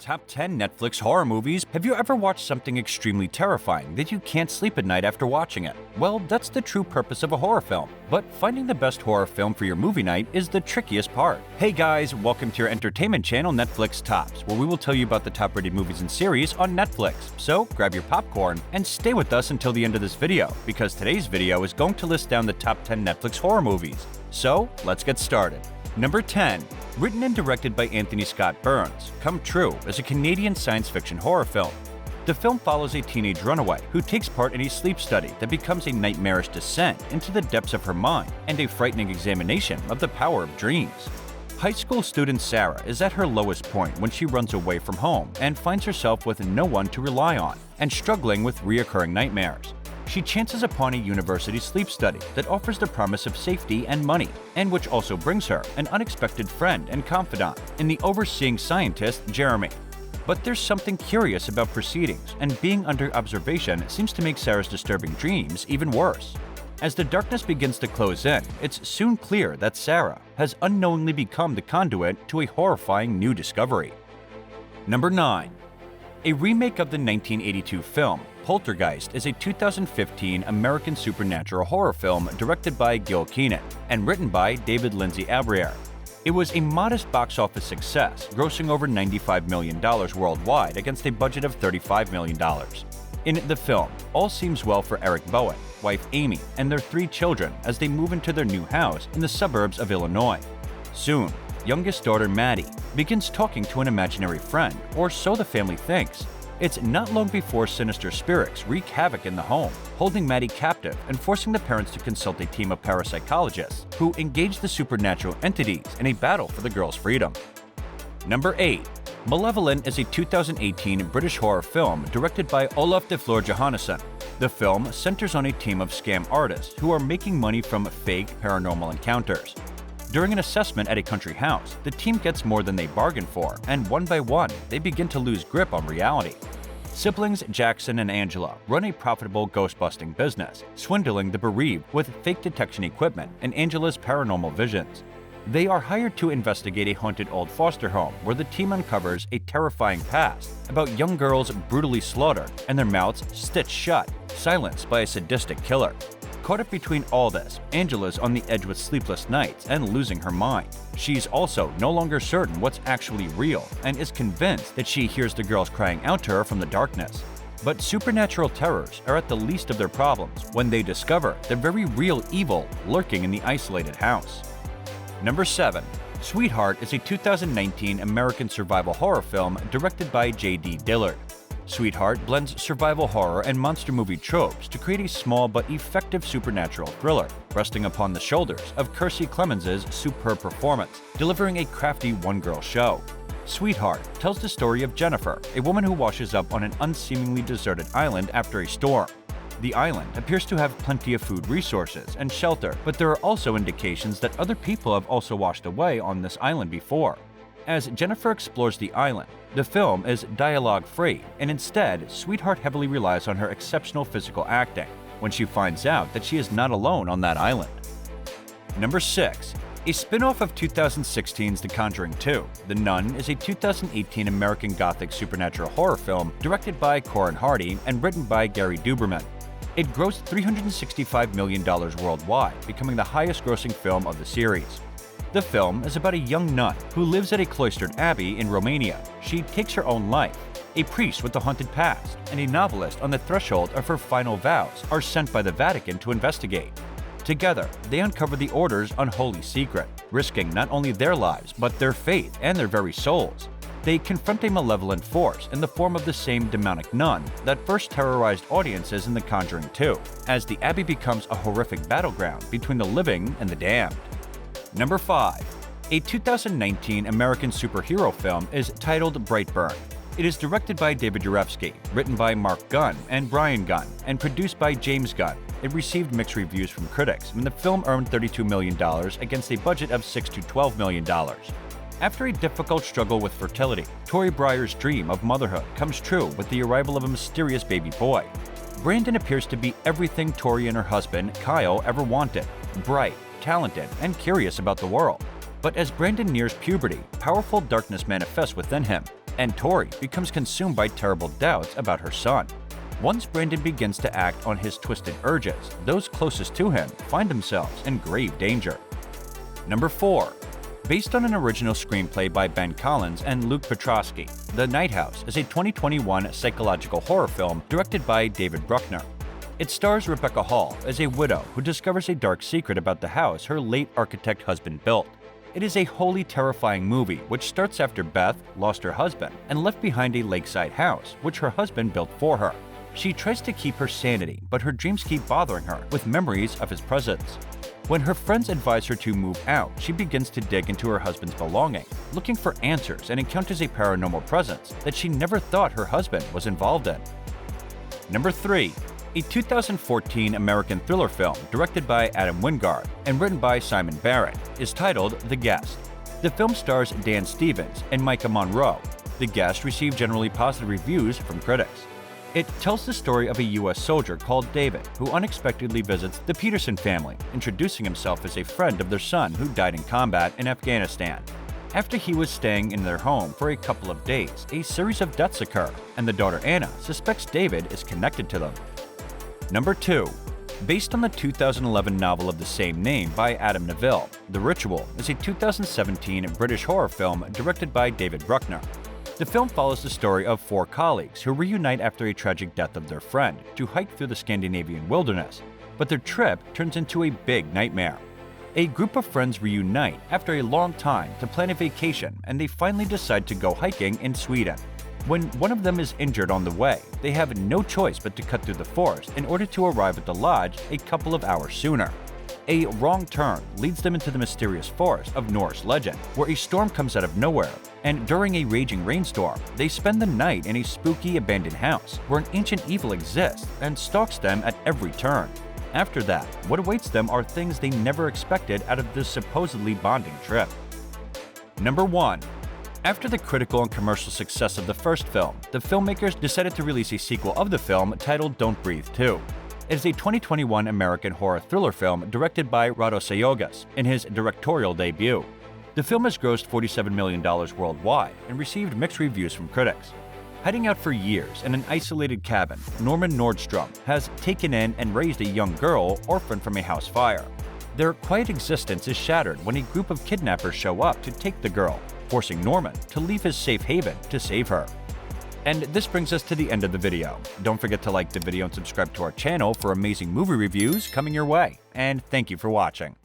Top 10 Netflix horror movies. Have you ever watched something extremely terrifying that you can't sleep at night after watching it? Well, that's the true purpose of a horror film. But finding the best horror film for your movie night is the trickiest part. Hey guys, welcome to your entertainment channel Netflix Tops, where we will tell you about the top-rated movies and series on Netflix. So grab your popcorn and stay with us until the end of this video, because today's video is going to list down the top 10 Netflix horror movies. So let's get started. Number 10. Written and directed by Anthony Scott Burns, Come True is a Canadian science fiction horror film. The film follows a teenage runaway who takes part in a sleep study that becomes a nightmarish descent into the depths of her mind and a frightening examination of the power of dreams. High school student Sarah is at her lowest point when she runs away from home and finds herself with no one to rely on and struggling with reoccurring nightmares. She chances upon a university sleep study that offers the promise of safety and money, and which also brings her an unexpected friend and confidant in the overseeing scientist Jeremy. But there's something curious about proceedings, and being under observation seems to make Sarah's disturbing dreams even worse. As the darkness begins to close in, it's soon clear that Sarah has unknowingly become the conduit to a horrifying new discovery. Number 9. A remake of the 1982 film Poltergeist is a 2015 American supernatural horror film directed by Gil Keenan and written by David Lindsay Abriere. It was a modest box office success, grossing over $95 million worldwide against a budget of $35 million. In the film, all seems well for Eric Bowen, wife Amy, and their 3 children as they move into their new house in the suburbs of Illinois. Soon, youngest daughter Maddie begins talking to an imaginary friend, or so the family thinks. It's not long before sinister spirits wreak havoc in the home, holding Maddie captive and forcing the parents to consult a team of parapsychologists who engage the supernatural entities in a battle for the girl's freedom. Number 8. Malevolent is a 2018 British horror film directed by Olaf de Fleur Johannesson. The film centers on a team of scam artists who are making money from fake paranormal encounters. During an assessment at a country house, the team gets more than they bargained for, and one by one, they begin to lose grip on reality. Siblings Jackson and Angela run a profitable ghost-busting business, swindling the bereaved with fake detection equipment and Angela's paranormal visions. They are hired to investigate a haunted old foster home where the team uncovers a terrifying past about young girls brutally slaughtered and their mouths stitched shut, silenced by a sadistic killer. Caught up between all this, Angela's on the edge with sleepless nights and losing her mind. She's also no longer certain what's actually real and is convinced that she hears the girls crying out to her from the darkness. But supernatural terrors are at the least of their problems when they discover the very real evil lurking in the isolated house. Number 7. Sweetheart is a 2019 American survival horror film directed by J.D. Dillard. Sweetheart blends survival horror and monster movie tropes to create a small but effective supernatural thriller, resting upon the shoulders of Kiersey Clemons' superb performance, delivering a crafty one-girl show. Sweetheart tells the story of Jennifer, a woman who washes up on an unseemingly deserted island after a storm. The island appears to have plenty of food resources and shelter, but there are also indications that other people have also washed away on this island before. As Jennifer explores the island, the film is dialogue-free, and instead, Sweetheart heavily relies on her exceptional physical acting when she finds out that she is not alone on that island. Number 6. A spin-off of 2016's The Conjuring 2, The Nun is a 2018 American Gothic supernatural horror film directed by Corin Hardy and written by Gary Duberman. It grossed $365 million worldwide, becoming the highest-grossing film of the series. The film is about a young nun who lives at a cloistered abbey in Romania. She takes her own life. A priest with a haunted past and a novelist on the threshold of her final vows are sent by the Vatican to investigate. Together, they uncover the order's unholy secret, risking not only their lives but their faith and their very souls. They confront a malevolent force in the form of the same demonic nun that first terrorized audiences in The Conjuring 2, as the abbey becomes a horrific battleground between the living and the damned. Number 5. A 2019 American superhero film is titled Brightburn. It is directed by David Urefsky, written by Mark Gunn and Brian Gunn, and produced by James Gunn. It received mixed reviews from critics, and the film earned $32 million against a budget of $6 to $12 million. After a difficult struggle with fertility, Tori Breyer's dream of motherhood comes true with the arrival of a mysterious baby boy. Brandon appears to be everything Tori and her husband, Kyle, ever wanted: bright, talented, and curious about the world. But as Brandon nears puberty, powerful darkness manifests within him, and Tori becomes consumed by terrible doubts about her son. Once Brandon begins to act on his twisted urges, those closest to him find themselves in grave danger. Number 4. Based on an original screenplay by Ben Collins and Luke Petrosky, The Night House is a 2021 psychological horror film directed by David Bruckner. It stars Rebecca Hall as a widow who discovers a dark secret about the house her late architect husband built. It is a wholly terrifying movie which starts after Beth lost her husband and left behind a lakeside house which her husband built for her. She tries to keep her sanity, but her dreams keep bothering her with memories of his presence. When her friends advise her to move out, she begins to dig into her husband's belongings, looking for answers, and encounters a paranormal presence that she never thought her husband was involved in. Number 3. A 2014 American thriller film directed by Adam Wingard and written by Simon Barrett is titled The Guest. The film stars Dan Stevens and Micah Monroe. The Guest received generally positive reviews from critics. It tells the story of a U.S. soldier called David who unexpectedly visits the Peterson family, introducing himself as a friend of their son who died in combat in Afghanistan. After he was staying in their home for a couple of days, a series of deaths occur, and the daughter Anna suspects David is connected to them. Number 2. Based on the 2011 novel of the same name by Adam Neville, The Ritual is a 2017 British horror film directed by David Bruckner. The film follows the story of 4 colleagues who reunite after a tragic death of their friend to hike through the Scandinavian wilderness, but their trip turns into a big nightmare. A group of friends reunite after a long time to plan a vacation, and they finally decide to go hiking in Sweden. When one of them is injured on the way, they have no choice but to cut through the forest in order to arrive at the lodge a couple of hours sooner. A wrong turn leads them into the mysterious forest of Norse legend, where a storm comes out of nowhere, and during a raging rainstorm, they spend the night in a spooky abandoned house where an ancient evil exists and stalks them at every turn. After that, what awaits them are things they never expected out of this supposedly bonding trip. Number 1. After the critical and commercial success of the first film, the filmmakers decided to release a sequel of the film titled Don't Breathe 2. It is a 2021 American horror thriller film directed by Rados Sayogas in his directorial debut. The film has grossed $47 million worldwide and received mixed reviews from critics. Hiding out for years in an isolated cabin, Norman Nordstrom has taken in and raised a young girl orphaned from a house fire. Their quiet existence is shattered when a group of kidnappers show up to take the girl, forcing Norman to leave his safe haven to save her. And this brings us to the end of the video. Don't forget to like the video and subscribe to our channel for amazing movie reviews coming your way. And thank you for watching.